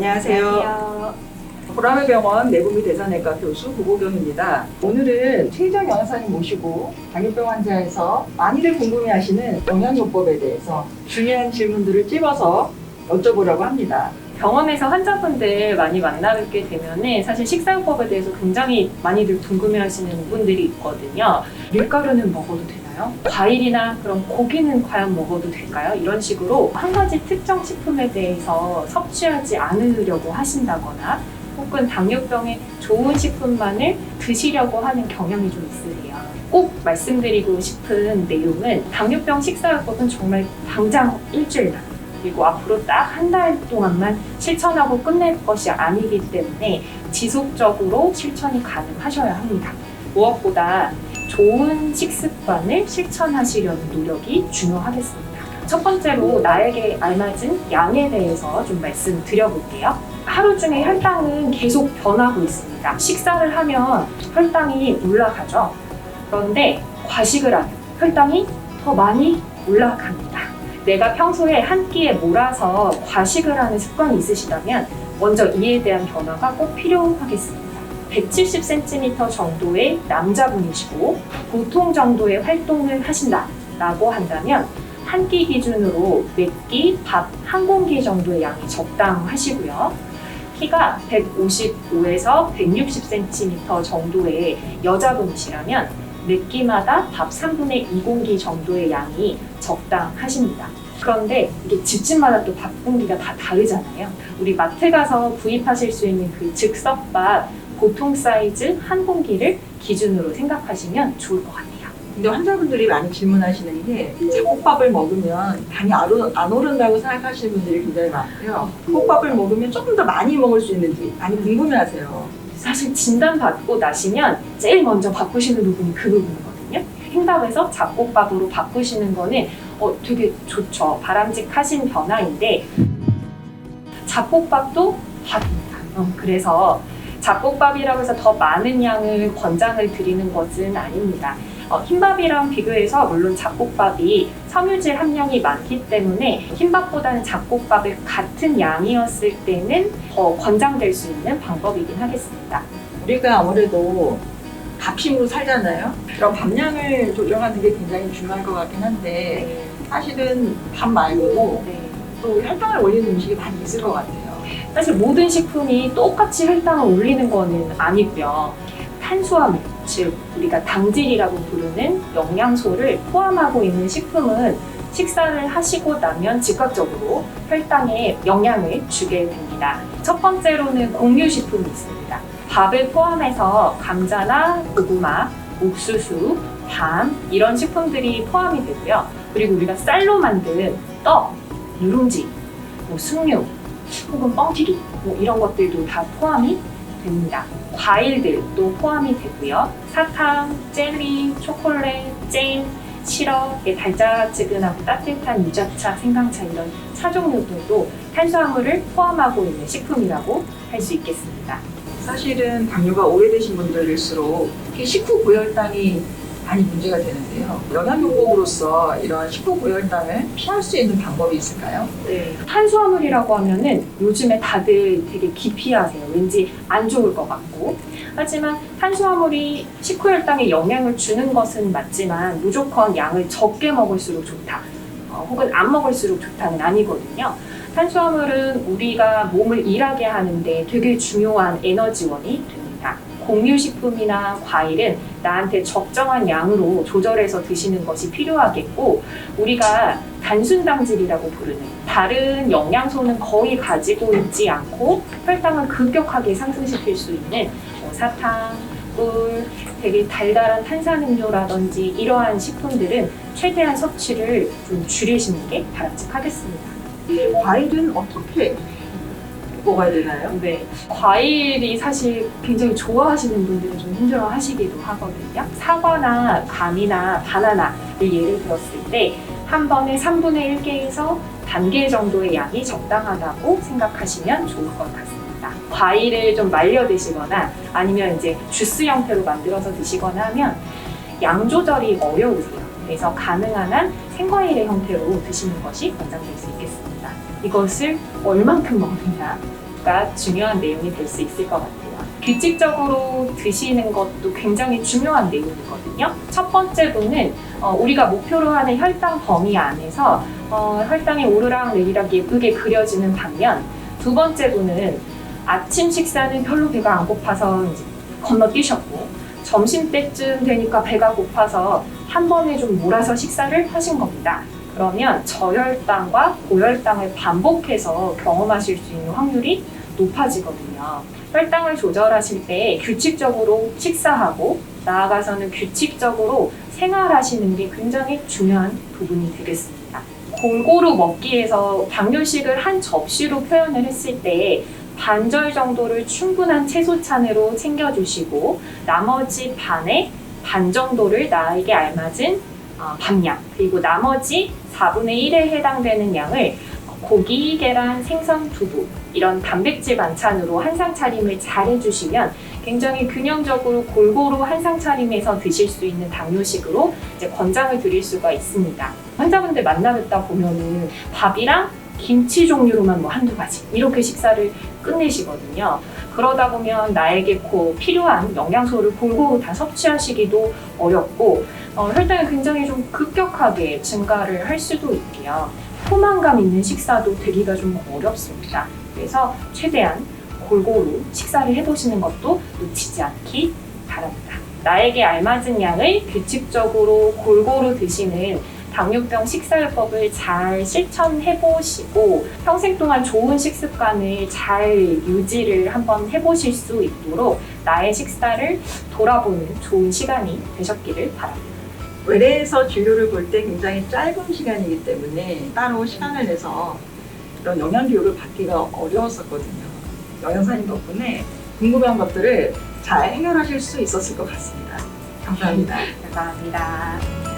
안녕하세요. 보라매병원 내분비 대사내과 교수 고보경입니다. 오늘은 최희정 영사님 모시고 당뇨병 환자에서 많이들 궁금해하시는 영양요법에 대해서 중요한 질문들을 찝어서 여쭤보려고 합니다. 병원에서 환자분들 많이 만나뵙게 되면은 사실 식사요법에 대해서 굉장히 많이들 궁금해하시는 분들이 있거든요. 밀가루는 먹어도 되나요? 과일이나 그런 고기는 과연 먹어도 될까요? 이런 식으로 한 가지 특정 식품에 대해서 섭취하지 않으려고 하신다거나 혹은 당뇨병에 좋은 식품만을 드시려고 하는 경향이 좀 있으세요. 꼭 말씀드리고 싶은 내용은 당뇨병 식사요법은 정말 당장 일주일만 그리고 앞으로 딱 한 달 동안만 실천하고 끝낼 것이 아니기 때문에 지속적으로 실천이 가능하셔야 합니다. 무엇보다 좋은 식습관을 실천하시려는 노력이 중요하겠습니다. 첫 번째로 나에게 알맞은 양에 대해서 좀 말씀드려볼게요. 하루 중에 혈당은 계속 변하고 있습니다. 식사를 하면 혈당이 올라가죠. 그런데 과식을 하면 혈당이 더 많이 올라갑니다. 내가 평소에 한 끼에 몰아서 과식을 하는 습관이 있으시다면 먼저 이에 대한 변화가 꼭 필요하겠습니다. 170cm 정도의 남자분이시고 보통 정도의 활동을 하신다라고 한다면 한 끼 기준으로 몇 끼 밥 한 공기 정도의 양이 적당하시고요. 키가 155에서 160cm 정도의 여자분이시라면 몇 끼마다 밥 3분의 2공기 정도의 양이 적당하십니다. 그런데 이게 집집마다 또 밥 공기가 다 다르잖아요. 우리 마트 가서 구입하실 수 있는 그 즉석밥 보통 사이즈 한 공기를 기준으로 생각하시면 좋을 것 같아요. 근데 환자분들이 많이 질문하시는 게 잡곡밥을 먹으면 당이 안 오른다고 생각하시는 분들이 굉장히 많고요. 잡곡밥을 먹으면 조금 더 많이 먹을 수 있는지 많이 궁금해하세요. 사실 진단받고 나시면 제일 먼저 바꾸시는 부분이 그 부분이거든요. 흰밥에서 잡곡밥으로 바꾸시는 거는 되게 좋죠. 바람직하신 변화인데 잡곡밥도 밥입니다. 그래서 잡곡밥이라고 해서 더 많은 양을 권장을 드리는 것은 아닙니다. 흰밥이랑 비교해서 물론 잡곡밥이 섬유질 함량이 많기 때문에 흰밥보다는 잡곡밥을 같은 양이었을 때는 더 권장될 수 있는 방법이긴 하겠습니다. 우리가 아무래도 밥심으로 살잖아요. 그럼 밥량을 조정하는 게 굉장히 중요할 것 같긴 한데 사실은 밥 말고도 또 혈당을 올리는 음식이 많이 있을 것 같아요. 사실 모든 식품이 똑같이 혈당을 올리는 거는 아니고요. 탄수화물, 즉 우리가 당질이라고 부르는 영양소를 포함하고 있는 식품은 식사를 하시고 나면 즉각적으로 혈당에 영향을 주게 됩니다. 첫 번째로는 공유식품이 있습니다. 밥을 포함해서 감자나 고구마, 옥수수, 밤 이런 식품들이 포함이 되고요. 그리고 우리가 쌀로 만든 떡, 누룽지, 숭늉, 혹은 뻥튀기 이런 것들도 다 포함이 됩니다. 과일들도 포함이 되고요. 사탕, 젤리, 초콜릿, 잼, 시럽, 달짝지근하고 따뜻한 유자차, 생강차 이런 차 종류들도 탄수화물을 포함하고 있는 식품이라고 할 수 있겠습니다. 사실은 당뇨가 오래되신 분들일수록 특히 식후 고혈당이 많이 문제가 되는데요. 영양요법으로서 이런 식후 고혈당을 피할 수 있는 방법이 있을까요? 네. 탄수화물이라고 하면은 요즘에 다들 되게 기피하세요. 왠지 안 좋을 것 같고. 하지만 탄수화물이 식후 혈당에 영향을 주는 것은 맞지만 무조건 양을 적게 먹을수록 좋다. 혹은 안 먹을수록 좋다는 아니거든요. 탄수화물은 우리가 몸을 일하게 하는데 되게 중요한 에너지원이 됩니다. 공유식품이나 과일은 나한테 적정한 양으로 조절해서 드시는 것이 필요하겠고 우리가 단순당질이라고 부르는 다른 영양소는 거의 가지고 있지 않고 혈당을 급격하게 상승시킬 수 있는 사탕, 꿀, 되게 달달한 탄산음료라든지 이러한 식품들은 최대한 섭취를 좀 줄이시는 게 바람직하겠습니다. 과일은 어떻게 먹어야 되나요? 네, 과일이 사실 굉장히 좋아하시는 분들은 좀 힘들어 하시기도 하거든요. 사과나 감이나 바나나를 예를 들었을 때 한 번에 3분의 1개에서 반개 정도의 양이 적당하다고 생각하시면 좋을 것 같습니다. 과일을 좀 말려 드시거나 아니면 이제 주스 형태로 만들어서 드시거나 하면 양 조절이 어려우세요. 그래서 가능한 한 생과일의 형태로 드시는 것이 권장될 수 있겠습니다. 이것을 얼만큼 먹느냐? 가 중요한 내용이 될 수 있을 것 같아요. 규칙적으로 드시는 것도 굉장히 중요한 내용이거든요. 첫 번째 분은 우리가 목표로 하는 혈당 범위 안에서 혈당이 오르락 내리락 예쁘게 그려지는 반면, 두 번째 분은 아침 식사는 별로 배가 안 고파서 이제 건너뛰셨고, 점심 때쯤 되니까 배가 고파서 한 번에 좀 몰아서 식사를 하신 겁니다. 그러면 저혈당과 고혈당을 반복해서 경험하실 수 있는 확률이 높아지거든요. 혈당을 조절하실 때 규칙적으로 식사하고, 나아가서는 규칙적으로 생활하시는 게 굉장히 중요한 부분이 되겠습니다. 골고루 먹기에서 당뇨식을 한 접시로 표현을 했을 때 반절 정도를 충분한 채소찬으로 챙겨주시고, 나머지 반의 반 정도를 나에게 알맞은 밥량, 그리고 나머지 4분의 1에 해당되는 양을 고기, 계란, 생선, 두부, 이런 단백질 반찬으로 한상 차림을 잘 해주시면 굉장히 균형적으로 골고루 한상 차림에서 드실 수 있는 당뇨식으로 이제 권장을 드릴 수가 있습니다. 환자분들 만나뵙다 보면은 밥이랑 김치 종류로만 뭐 한두 가지 이렇게 식사를 끝내시거든요. 그러다 보면 나에게 필요한 영양소를 골고루 다 섭취하시기도 어렵고, 혈당이 굉장히 좀 급격하게 증가를 할 수도 있고요. 포만감 있는 식사도 되기가 좀 어렵습니다. 그래서 최대한 골고루 식사를 해보시는 것도 놓치지 않기 바랍니다. 나에게 알맞은 양을 규칙적으로 골고루 드시는 당뇨병 식사요법을 잘 실천해보시고 평생 동안 좋은 식습관을 잘 유지를 한번 해보실 수 있도록 나의 식사를 돌아보는 좋은 시간이 되셨기를 바랍니다. 외래에서 진료를 볼 때 굉장히 짧은 시간이기 때문에 따로 시간을 내서 이런 영양교육을 받기가 어려웠었거든요. 영양사님 덕분에 궁금한 것들을 잘 해결하실 수 있었을 것 같습니다. 감사합니다. 감사합니다.